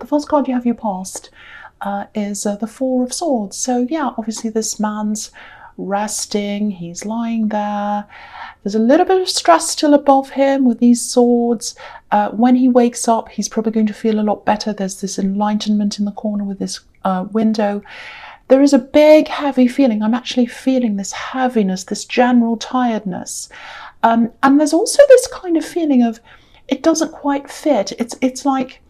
the first card you have your past is the Four of Swords. So yeah, obviously this man's resting, he's lying there. There's a little bit of stress still above him with these swords. When he wakes up, he's probably going to feel a lot better. There's this enlightenment in the corner with this window. There is a big heavy feeling. I'm actually feeling this heaviness, this general tiredness. And there's also this kind of feeling of it doesn't quite fit. It's like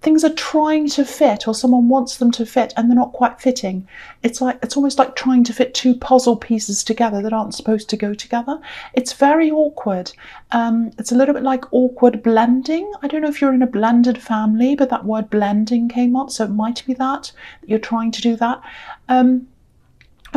things are trying to fit, or someone wants them to fit and they're not quite fitting. It's almost like trying to fit two puzzle pieces together that aren't supposed to go together. It's very awkward. It's a little bit like awkward blending. I don't know if you're in a blended family, but that word blending came up, so it might be that you're trying to do that. I'm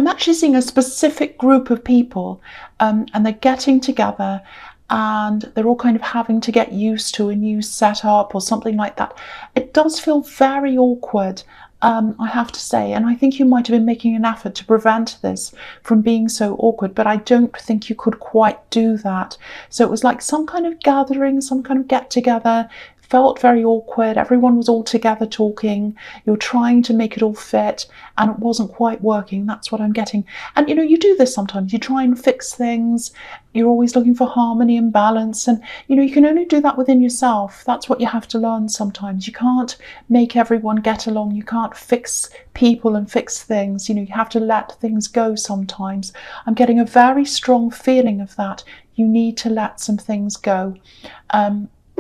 actually seeing a specific group of people, and they're getting together, and they're all kind of having to get used to a new setup or something like that. It does feel very awkward, I have to say, and I think you might have been making an effort to prevent this from being so awkward, but I don't think you could quite do that. So it was like some kind of gathering, some kind of get together. Felt very awkward. Everyone was all together talking. You're trying to make it all fit, and it wasn't quite working. That's what I'm getting. And you do this sometimes. You try and fix things. You're always looking for harmony and balance, and you can only do that within yourself. That's what you have to learn sometimes. You can't make everyone get along. You can't fix people and fix things. You have to let things go sometimes. I'm getting a very strong feeling of that. You need to let some things go.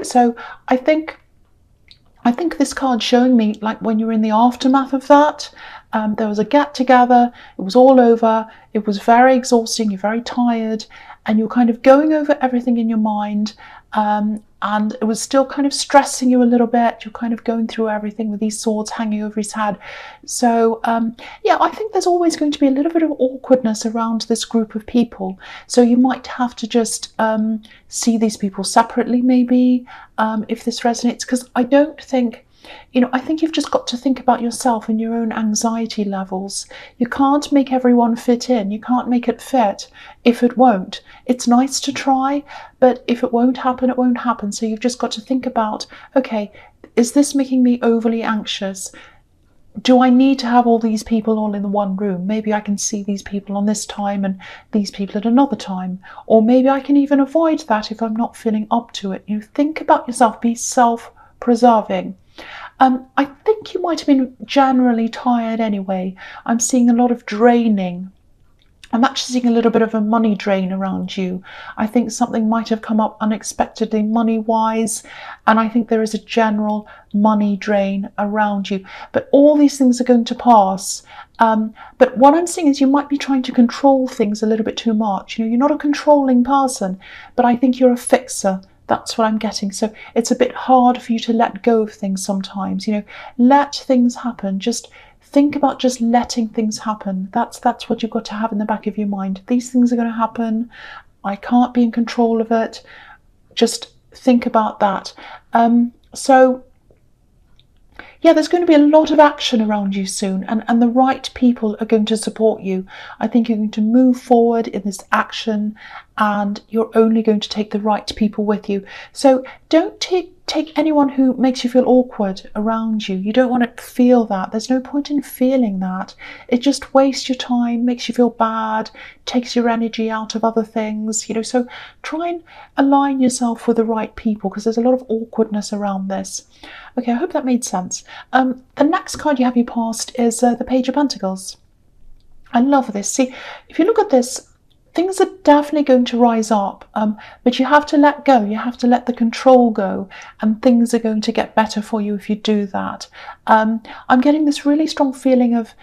So I think this card's showing me, like, when you're in the aftermath of that, there was a get together, it was all over, it was very exhausting, you're very tired, and you're kind of going over everything in your mind, and it was still kind of stressing you a little bit. You're kind of going through everything with these swords hanging over his head. So yeah, I think there's always going to be a little bit of awkwardness around this group of people. So you might have to just see these people separately, maybe, if this resonates, because I don't think, I think you've just got to think about yourself and your own anxiety levels. You can't make everyone fit in. You can't make it fit if it won't. It's nice to try, but if it won't happen, it won't happen. So you've just got to think about, okay, is this making me overly anxious? Do I need to have all these people all in the one room? Maybe I can see these people on this time and these people at another time. Or maybe I can even avoid that if I'm not feeling up to it. Think about yourself, be self-preserving. I think you might have been generally tired anyway. I'm seeing a lot of draining. I'm actually seeing a little bit of a money drain around you. I think something might have come up unexpectedly money-wise, and I think there is a general money drain around you. But all these things are going to pass. But what I'm seeing is you might be trying to control things a little bit too much. You're not a controlling person, but I think you're a fixer. That's what I'm getting. So it's a bit hard for you to let go of things sometimes. Let things happen. Just think about just letting things happen. That's what you've got to have in the back of your mind. These things are going to happen. I can't be in control of it. Just think about that. So yeah, there's going to be a lot of action around you soon, and the right people are going to support you. I think you're going to move forward in this action, and you're only going to take the right people with you. So don't take anyone who makes you feel awkward around you. You don't want to feel that. There's no point in feeling that. It just wastes your time, makes you feel bad, takes your energy out of other things. So try and align yourself with the right people, because there's a lot of awkwardness around this. Okay, I hope that made sense. The next card you have your past is the Page of Pentacles. I love this. See, if you look at this, things are definitely going to rise up, but you have to let go. You have to let the control go, and things are going to get better for you if you do that. I'm getting this really strong feeling of,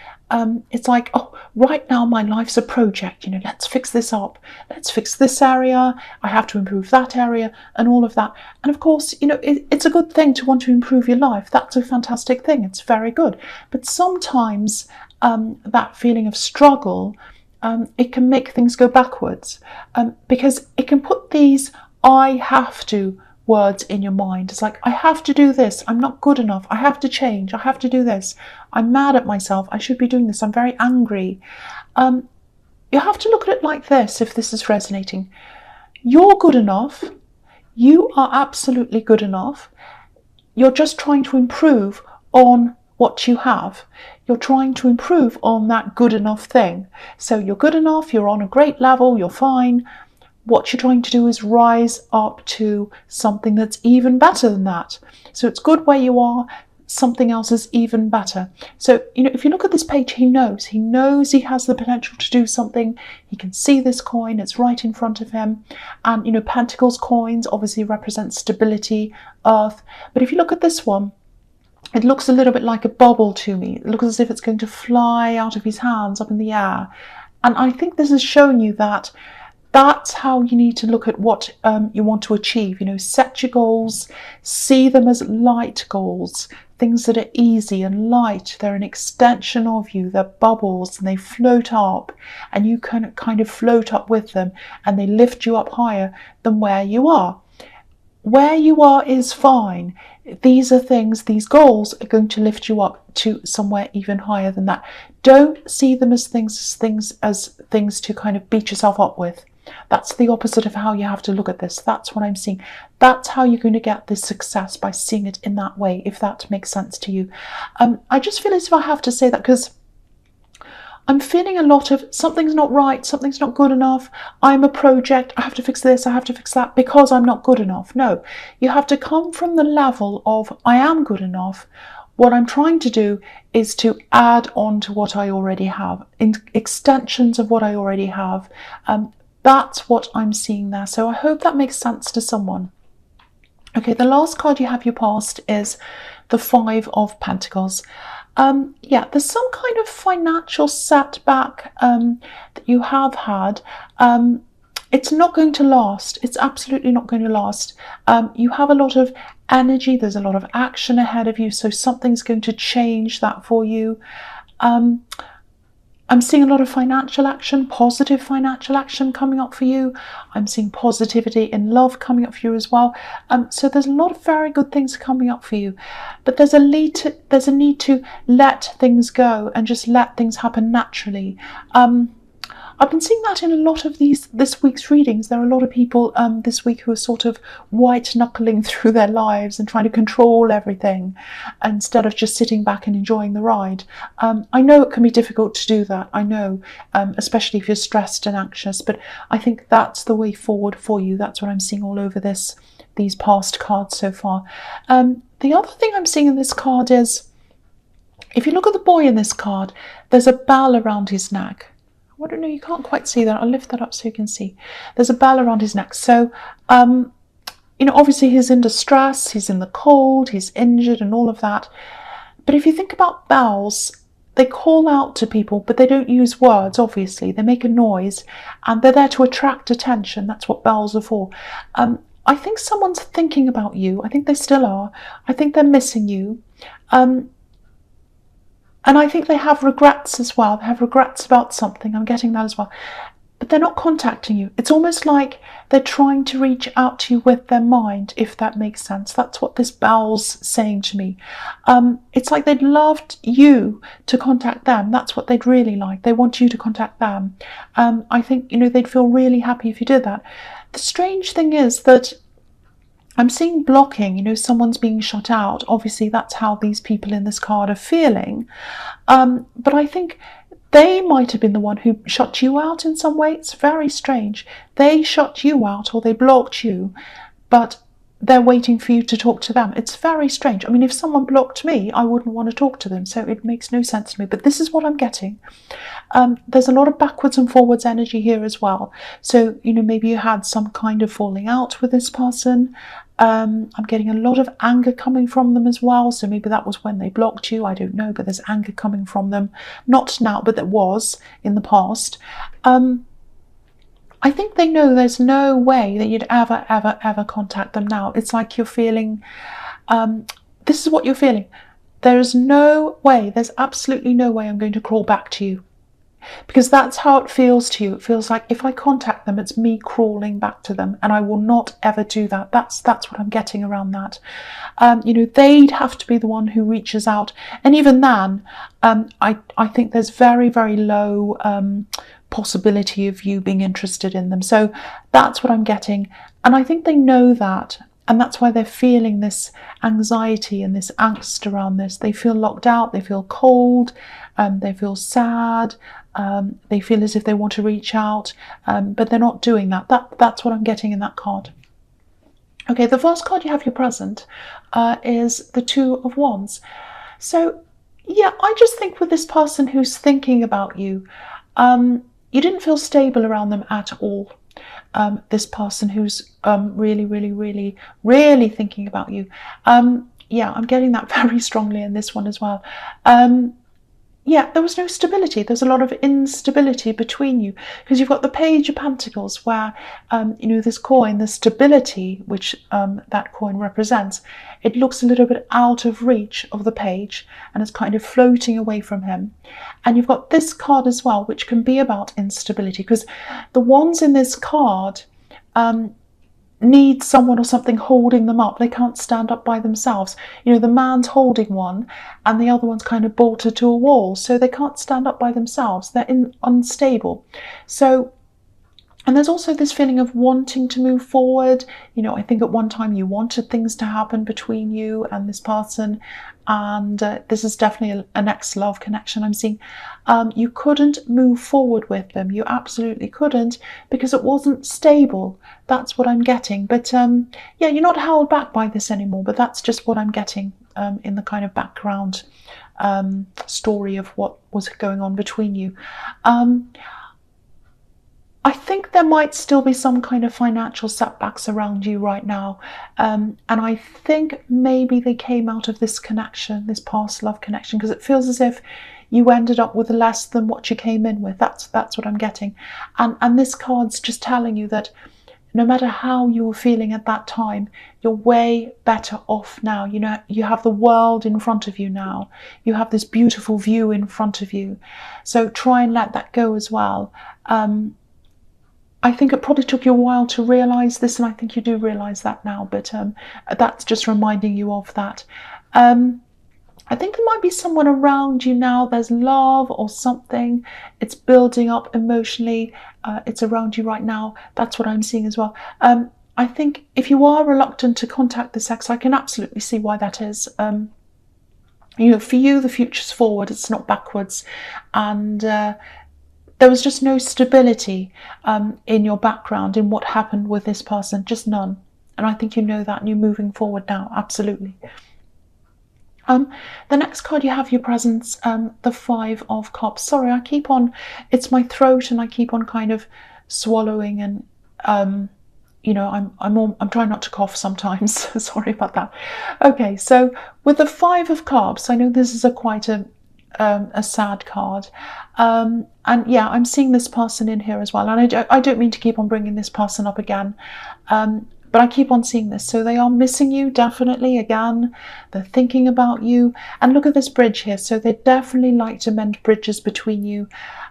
it's like, oh, right now my life's a project. Let's fix this up. Let's fix this area. I have to improve that area and all of that. And of course, it's a good thing to want to improve your life. That's a fantastic thing. It's very good. But sometimes that feeling of struggle, it can make things go backwards, because it can put these I have to words in your mind. It's like, I have to do this. I'm not good enough. I have to change. I have to do this. I'm mad at myself. I should be doing this. I'm very angry. You have to look at it like this, if this is resonating. You're good enough. You are absolutely good enough. You're just trying to improve on what you have. You're trying to improve on that good enough thing. So you're good enough, you're on a great level, you're fine. What you're trying to do is rise up to something that's even better than that. So it's good where you are, something else is even better. So, if you look at this page, he knows he has the potential to do something. He can see this coin, it's right in front of him. And, Pentacles coins obviously represent stability, earth. But if you look at this one, it looks a little bit like a bubble to me. It looks as if it's going to fly out of his hands up in the air. And I think this is showing you that that's how you need to look at what you want to achieve. Set your goals, see them as light goals, things that are easy and light. They're an extension of you. They're bubbles and they float up, and you can kind of float up with them, and they lift you up higher than where you are. Where you are is fine. These goals are going to lift you up to somewhere even higher than that. Don't see them as things to kind of beat yourself up with. That's the opposite of how you have to look at this. That's what I'm seeing. That's how you're going to get this success, by seeing it in that way, if that makes sense to you. I just feel as if I have to say that because I'm feeling a lot of something's not right, something's not good enough, I'm a project, I have to fix this, I have to fix that because I'm not good enough. No, you have to come from the level of I am good enough. What I'm trying to do is to add on to what I already have, extensions of what I already have. That's what I'm seeing there. So I hope that makes sense to someone. Okay, the last card you have your past is the Five of Pentacles. Yeah, there's some kind of financial setback that you have had. It's not going to last. It's absolutely not going to last. You have a lot of energy. There's a lot of action ahead of you. So something's going to change that for you. I'm seeing a lot of financial action, positive financial action coming up for you. I'm seeing positivity in love coming up for you as well. So there's a lot of very good things coming up for you. But there's a need to let things go and just let things happen naturally. I've been seeing that in a lot of this week's readings. There are a lot of people this week who are sort of white-knuckling through their lives and trying to control everything instead of just sitting back and enjoying the ride. I know it can be difficult to do that. I know, especially if you're stressed and anxious, but I think that's the way forward for you. That's what I'm seeing all over these past cards so far. The other thing I'm seeing in this card is, if you look at the boy in this card, there's a bell around his neck. I don't know, you can't quite see that. I'll lift that up so you can see. There's a bell around his neck. So, obviously he's in distress, he's in the cold, he's injured and all of that. But if you think about bells, they call out to people, but they don't use words, obviously. They make a noise and they're there to attract attention. That's what bells are for. I think someone's thinking about you. I think they still are. I think they're missing you. And I think they have regrets as well. They have regrets about something. I'm getting that as well. But they're not contacting you. It's almost like they're trying to reach out to you with their mind, if that makes sense. That's what this bell's saying to me. It's like they'd loved you to contact them. That's what they'd really like. They want you to contact them. I think, they'd feel really happy if you did that. The strange thing is that I'm seeing blocking, someone's being shut out. Obviously, that's how these people in this card are feeling. But I think they might have been the one who shut you out in some way. It's very strange. They shut you out or they blocked you, but they're waiting for you to talk to them. It's very strange. I mean, if someone blocked me, I wouldn't want to talk to them. So it makes no sense to me. But this is what I'm getting. There's a lot of backwards and forwards energy here as well. So, maybe you had some kind of falling out with this person. I'm getting a lot of anger coming from them as well. So maybe that was when they blocked you. I don't know, but there's anger coming from them. Not now, but there was in the past. I think they know there's no way that you'd ever, ever, ever contact them now. It's like you're feeling, this is what you're feeling. There's no way, there's absolutely no way I'm going to crawl back to you. Because that's how it feels to you. It feels like if I contact them, it's me crawling back to them, and I will not ever do that. That's what I'm getting around that. They'd have to be the one who reaches out. And even then, I think there's very, very low possibility of you being interested in them. So that's what I'm getting. And I think they know that. And that's why they're feeling this anxiety and this angst around this. They feel locked out, they feel cold, they feel sad, they feel as if they want to reach out, but they're not doing that. That's what I'm getting in that card. Okay, the first card you have, your present, is the Two of Wands. So, yeah, I just think with this person who's thinking about you, you didn't feel stable around them at all. This person who's really, really, really, really thinking about you. Yeah, I'm getting that very strongly in this one as well. Yeah, there was no stability. There's a lot of instability between you because you've got the Page of Pentacles where, this coin, the stability which that coin represents, it looks a little bit out of reach of the page and it's kind of floating away from him. And you've got this card as well, which can be about instability because the wands in this card need someone or something holding them up. They can't stand up by themselves. The man's holding one and the other one's kind of bolted to a wall, so they can't stand up by themselves. They're unstable. So, and there's also this feeling of wanting to move forward. I think at one time you wanted things to happen between you and this person, and this is definitely an ex-love connection I'm seeing. You couldn't move forward with them. You absolutely couldn't because it wasn't stable. That's what I'm getting. But yeah, you're not held back by this anymore, but that's just what I'm getting in the kind of background story of what was going on between you. I think there might still be some kind of financial setbacks around you right now. And I think maybe they came out of this connection, this past love connection, because it feels as if you ended up with less than what you came in with. That's what I'm getting. And this card's just telling you that no matter how you were feeling at that time, you're way better off now. You have the world in front of you now. You have this beautiful view in front of you. So try and let that go as well. I think it probably took you a while to realise this, and I think you do realise that now, but that's just reminding you of that. I think there might be someone around you now. There's love or something. It's building up emotionally. It's around you right now. That's what I'm seeing as well. I think if you are reluctant to contact this ex, I can absolutely see why that is. For you, the future's forward. It's not backwards. And there was just no stability in your background, in what happened with this person, just none. And I think you know that and you're moving forward now, absolutely. The next card you have, your presence, the Five of Cups. Sorry, it's my throat and I keep on kind of swallowing and, I'm trying not to cough sometimes. Sorry about that. Okay, so with the Five of Cups, I know this is quite a sad card. And yeah, I'm seeing this person in here as well. And I don't mean to keep on bringing this person up again. But I keep on seeing this. So they are missing you, definitely, again. They're thinking about you. And look at this bridge here. So they definitely like to mend bridges between you.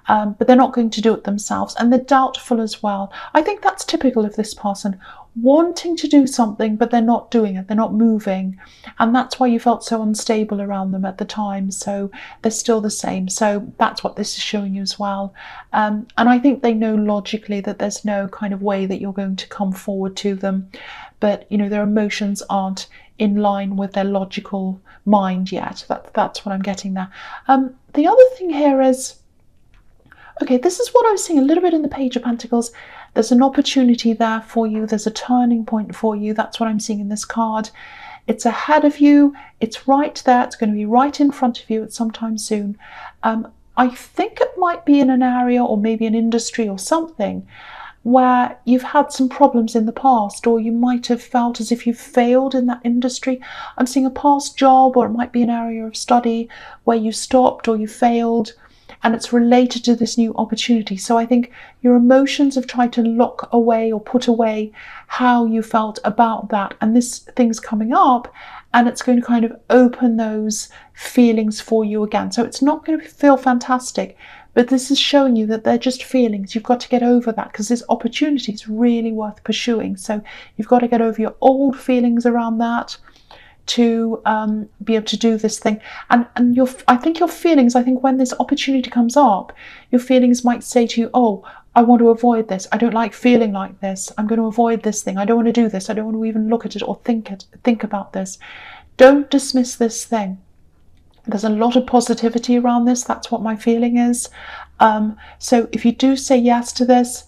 But they're not going to do it themselves. And they're doubtful as well. I think that's typical of this person. Wanting to do something, but they're not doing it. They're not moving. And that's why you felt so unstable around them at the time. So they're still the same. So that's what this is showing you as well. And I think they know logically that there's no kind of way that you're going to come forward to them. But, their emotions aren't in line with their logical mind yet. That's what I'm getting there. The other thing here is, okay, this is what I'm seeing a little bit in the Page of Pentacles. There's an opportunity there for you. There's a turning point for you. That's what I'm seeing in this card. It's ahead of you. It's right there. It's going to be right in front of you at some time soon. I think it might be in an area or maybe an industry or something where you've had some problems in the past, or you might have felt as if you've failed in that industry. I'm seeing a past job, or it might be an area of study where you stopped or you failed. And it's related to this new opportunity. So I think your emotions have tried to lock away or put away how you felt about that. And this thing's coming up and it's going to kind of open those feelings for you again. So it's not going to feel fantastic, but this is showing you that they're just feelings. You've got to get over that because this opportunity is really worth pursuing. So you've got to get over your old feelings around that to be able to do this thing. And I think your feelings, when this opportunity comes up, your feelings might say to you, oh, I want to avoid this. I don't like feeling like this. I'm going to avoid this thing. I don't want to do this. I don't want to even look at it or think about this. Don't dismiss this thing. There's a lot of positivity around this. That's what my feeling is. So if you do say yes to this,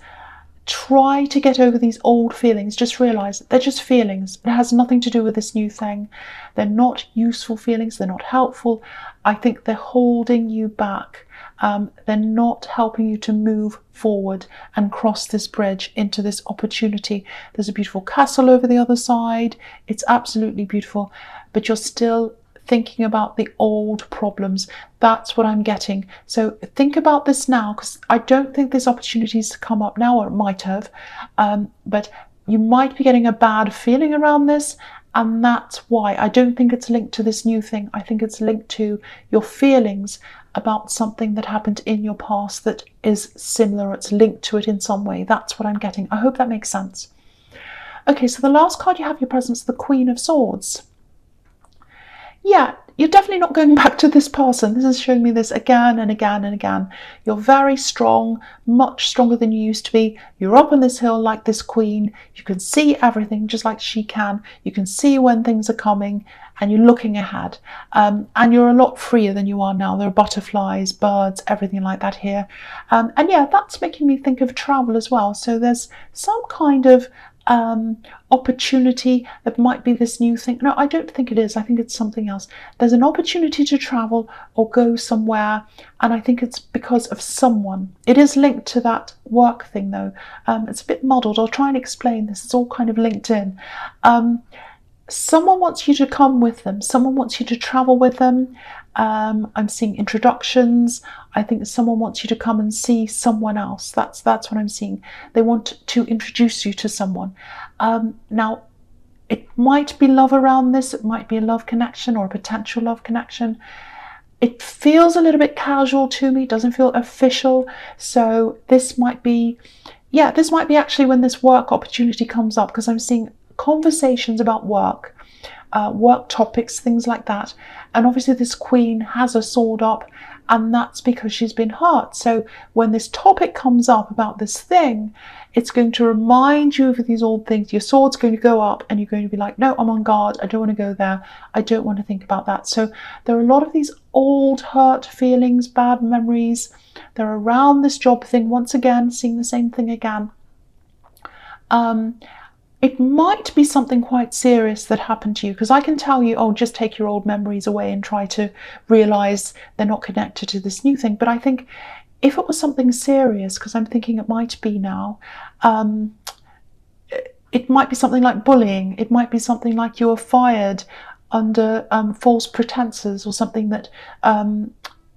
try to get over these old feelings. Just realize they're just feelings. It has nothing to do with this new thing. They're not useful feelings. They're not helpful. I think they're holding you back. They're not helping you to move forward and cross this bridge into this opportunity. There's a beautiful castle over the other side. It's absolutely beautiful, but you're still thinking about the old problems. That's what I'm getting. So think about this now, because I don't think this opportunity has come up now, or it might have, but you might be getting a bad feeling around this, and that's why. I don't think it's linked to this new thing. I think it's linked to your feelings about something that happened in your past that is similar. It's linked to it in some way. That's what I'm getting. I hope that makes sense. Okay, so the last card you have your presence, the Queen of Swords. Yeah, you're definitely not going back to this person. This is showing me this again and again and again. You're very strong, much stronger than you used to be. You're up on this hill like this queen. You can see everything just like she can. You can see when things are coming, and you're looking ahead. And you're a lot freer than you are now. There are butterflies, birds, everything like that here. And yeah, that's making me think of travel as well. So there's some kind of opportunity that might be this new thing. No, I don't think it is. I think it's something else. There's an opportunity to travel or go somewhere, and I think it's because of someone. It is linked to that work thing though. It's a bit muddled. I'll try and explain this. It's all kind of linked in. Someone wants you to come with them. Someone wants you to travel with them. I'm seeing introductions. I think someone wants you to come and see someone else. That's what I'm seeing. They want to introduce you to someone. Now, it might be love around this. It might be a love connection or a potential love connection. It feels a little bit casual to me. It doesn't feel official. So this might be, yeah, this might be actually when this work opportunity comes up, because I'm seeing conversations about work, work topics, things like that. And obviously this queen has a sword up, and that's because she's been hurt. So when this topic comes up about this thing, it's going to remind you of these old things. Your sword's going to go up, and you're going to be like, no, I'm on guard. I don't want to go there. I don't want to think about that. So there are a lot of these old hurt feelings, bad memories. They're around this job thing. Once again, seeing the same thing again. It might be something quite serious that happened to you, because I can tell you, oh, just take your old memories away and try to realize they're not connected to this new thing. But I think if it was something serious, because I'm thinking it might be now, it might be something like bullying. It might be something like you were fired under false pretenses, or something that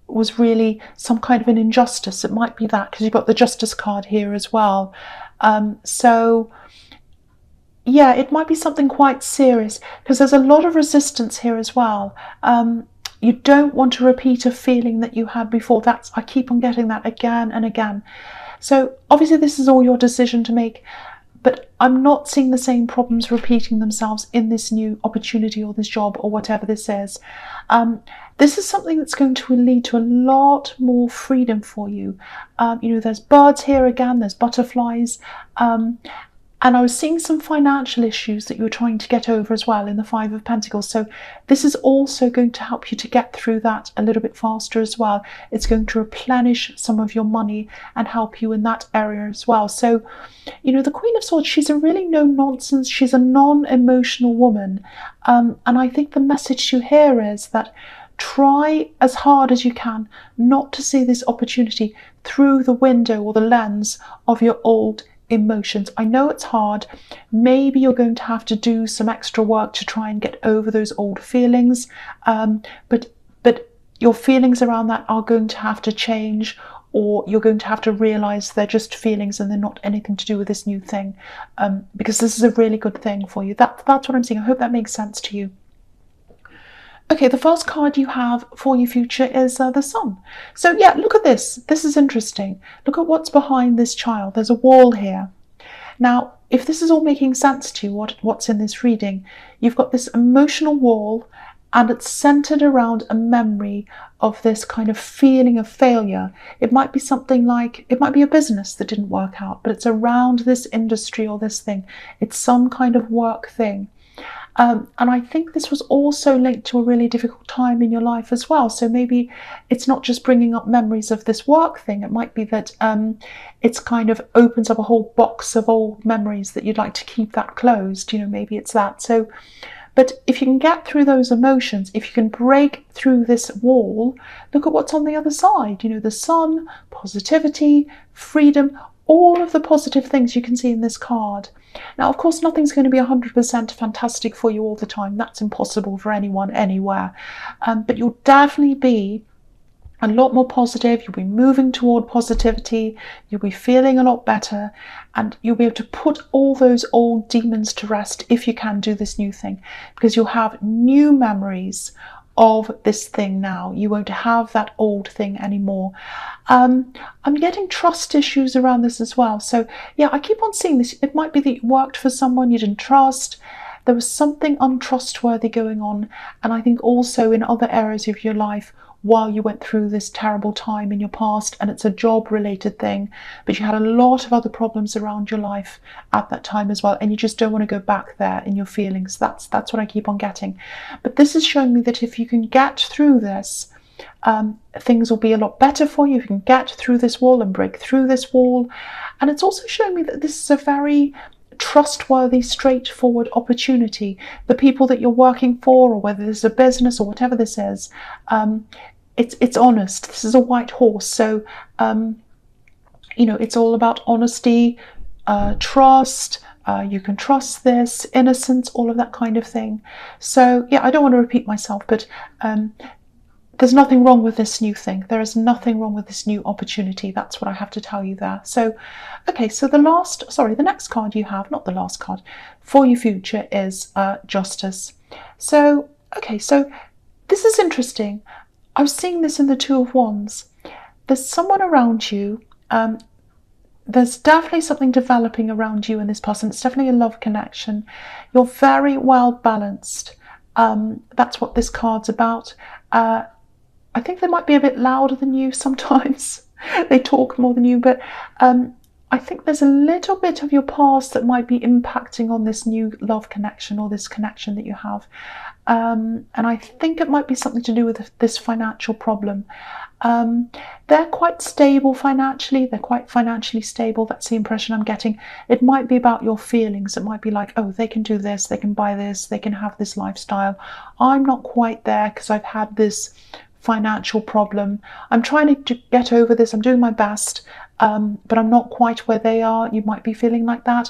was really some kind of an injustice. It might be that, because you've got the justice card here as well. So yeah, it might be something quite serious, because there's a lot of resistance here as well. You don't want to repeat a feeling that you had before. I keep on getting that again and again. So obviously this is all your decision to make, but I'm not seeing the same problems repeating themselves in this new opportunity or this job or whatever this is. This is something that's going to lead to a lot more freedom for you. You know, there's birds here again, there's butterflies. And I was seeing some financial issues that you were trying to get over as well in the Five of Pentacles. So this is also going to help you to get through that a little bit faster as well. It's going to replenish some of your money and help you in that area as well. So, you know, the Queen of Swords, she's a really no-nonsense, she's a non-emotional woman. And I think the message you hear is that try as hard as you can not to see this opportunity through the window or the lens of your old emotions. I know it's hard. Maybe you're going to have to do some extra work to try and get over those old feelings, but your feelings around that are going to have to change, or you're going to have to realize they're just feelings and they're not anything to do with this new thing, because this is a really good thing for you. That's what I'm saying. I hope that makes sense to you. Okay, the first card you have for your future is the Sun. So yeah, look at this. This is interesting. Look at what's behind this child. There's a wall here. Now, if this is all making sense to you, what's in this reading, you've got this emotional wall, and it's centered around a memory of this kind of feeling of failure. It might be something like, it might be a business that didn't work out, but it's around this industry or this thing. It's some kind of work thing. And I think this was also linked to a really difficult time in your life as well. So maybe it's not just bringing up memories of this work thing. It might be that it's kind of opens up a whole box of old memories that you'd like to keep that closed. You know, maybe it's that. So, but if you can get through those emotions, if you can break through this wall, look at what's on the other side. You know, the sun, positivity, freedom, all of the positive things you can see in this card. Now, of course, nothing's going to be 100% fantastic for you all the time. That's impossible for anyone, anywhere. But you'll definitely be a lot more positive. You'll be moving toward positivity. You'll be feeling a lot better. And you'll be able to put all those old demons to rest if you can do this new thing. Because you'll have new memories of this thing now. You won't have that old thing anymore. I'm getting trust issues around this as well. So yeah, I keep on seeing this. It might be that you worked for someone you didn't trust. There was something untrustworthy going on. And I think also in other areas of your life while you went through this terrible time in your past, and it's a job related thing, but you had a lot of other problems around your life at that time as well, and you just don't want to go back there in your feelings. That's what I keep on getting. But this is showing me that if you can get through this, things will be a lot better for you. You can get through this wall and break through this wall. And it's also showing me that this is a very trustworthy, straightforward opportunity. The people that you're working for, or whether this is a business or whatever this is, it's honest. This is a white horse. So, you know, it's all about honesty, trust. You can trust this, innocence, all of that kind of thing. So yeah, I don't want to repeat myself, but there's nothing wrong with this new thing. There is nothing wrong with this new opportunity. That's what I have to tell you there. So, okay, so the next card you have, not the last card, for your future is Justice. So, okay, so this is interesting. I was seeing this in the Two of Wands. There's someone around you. There's definitely something developing around you and this person. It's definitely a love connection. You're very well balanced. That's what this card's about. I think they might be a bit louder than you sometimes. They talk more than you, but I think there's a little bit of your past that might be impacting on this new love connection or this connection that you have. And I think it might be something to do with this financial problem. They're quite stable financially. They're quite financially stable. That's the impression I'm getting. It might be about your feelings. It might be like, oh, they can do this, they can buy this, they can have this lifestyle. I'm not quite there because I've had this financial problem. I'm trying to get over this. I'm doing my best, but I'm not quite where they are. You might be feeling like that.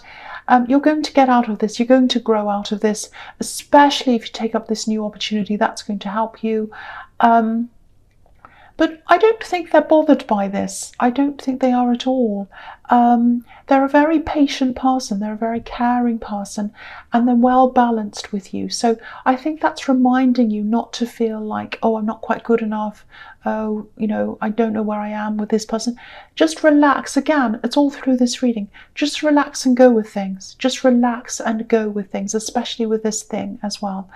You're going to get out of this. You're going to grow out of this, especially if you take up this new opportunity. That's going to help you. But I don't think they're bothered by this. I don't think they are at all. They're a very patient person. They're a very caring person, and they're well balanced with you. So I think that's reminding you not to feel like, oh, I'm not quite good enough. Oh, you know, I don't know where I am with this person. Just relax. Again, it's all through this reading. Just relax and go with things. Just relax and go with things, especially with this thing as well.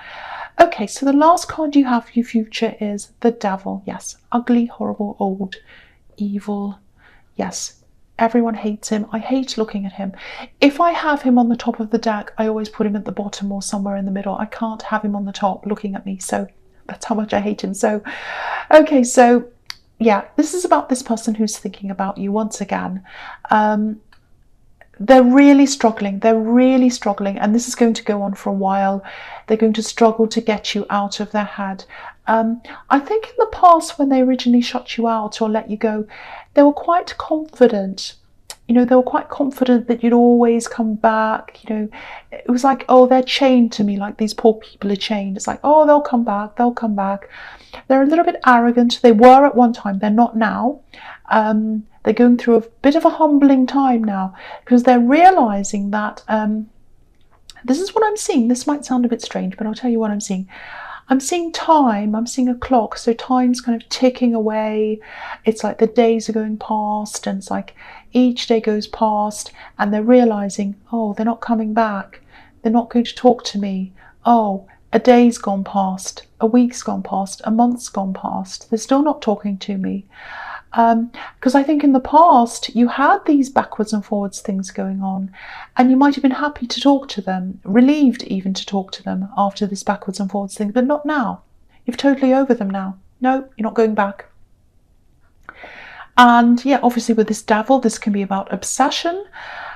Okay, so the last card you have for your future is the Devil. Yes, ugly, horrible, old, evil. Yes, everyone hates him. I hate looking at him. If I have him on the top of the deck, I always put him at the bottom or somewhere in the middle. I can't have him on the top looking at me. So that's how much I hate him. So, okay, so yeah, this is about this person who's thinking about you once again. They're really struggling. They're really struggling. And this is going to go on for a while. They're going to struggle to get you out of their head. I think in the past, when they originally shut you out or let you go, they were quite confident. You know, they were quite confident that you'd always come back. You know, it was like, oh, they're chained to me, like these poor people are chained. It's like, oh, they'll come back. They'll come back. They're a little bit arrogant. They were at one time. They're not now. They're going through a bit of a humbling time now because they're realizing that this is what I'm seeing. This might sound a bit strange, but I'll tell you what I'm seeing. I'm seeing time. I'm seeing a clock. So time's kind of ticking away. It's like the days are going past, and it's like each day goes past, and they're realizing, oh, they're not coming back. They're not going to talk to me. Oh, a day's gone past, a week's gone past, a month's gone past. They're still not talking to me. Because I think in the past you had these backwards and forwards things going on, and you might have been happy to talk to them, relieved even to talk to them after this backwards and forwards thing, but not now. You're totally over them now. No, you're not going back. And yeah, obviously with this devil, this can be about obsession.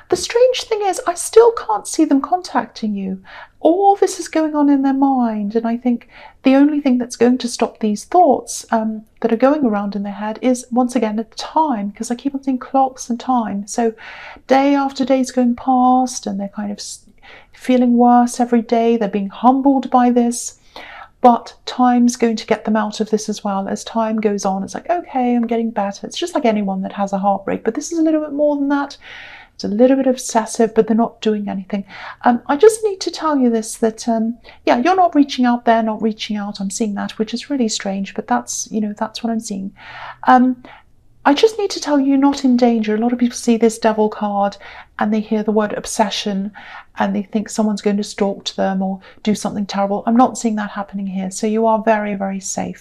The strange thing is, I still can't see them contacting you. All this is going on in their mind, and I think the only thing that's going to stop these thoughts that are going around in their head is, once again, at time, because I keep on seeing clocks and time. So day after day is going past, and they're kind of feeling worse every day. They're being humbled by this. But time's going to get them out of this as well. As time goes on, it's like, okay, I'm getting better. It's just like anyone that has a heartbreak, but this is a little bit more than that. It's a little bit obsessive, but they're not doing anything. I just need to tell you this, that, yeah, you're not reaching out, they're not reaching out. I'm seeing that, which is really strange, but that's, that's what I'm seeing. I just need to tell you, you're not in danger. A lot of people see this devil card and they hear the word obsession and they think someone's going to stalk them or do something terrible. I'm not seeing that happening here. So you are very, very safe.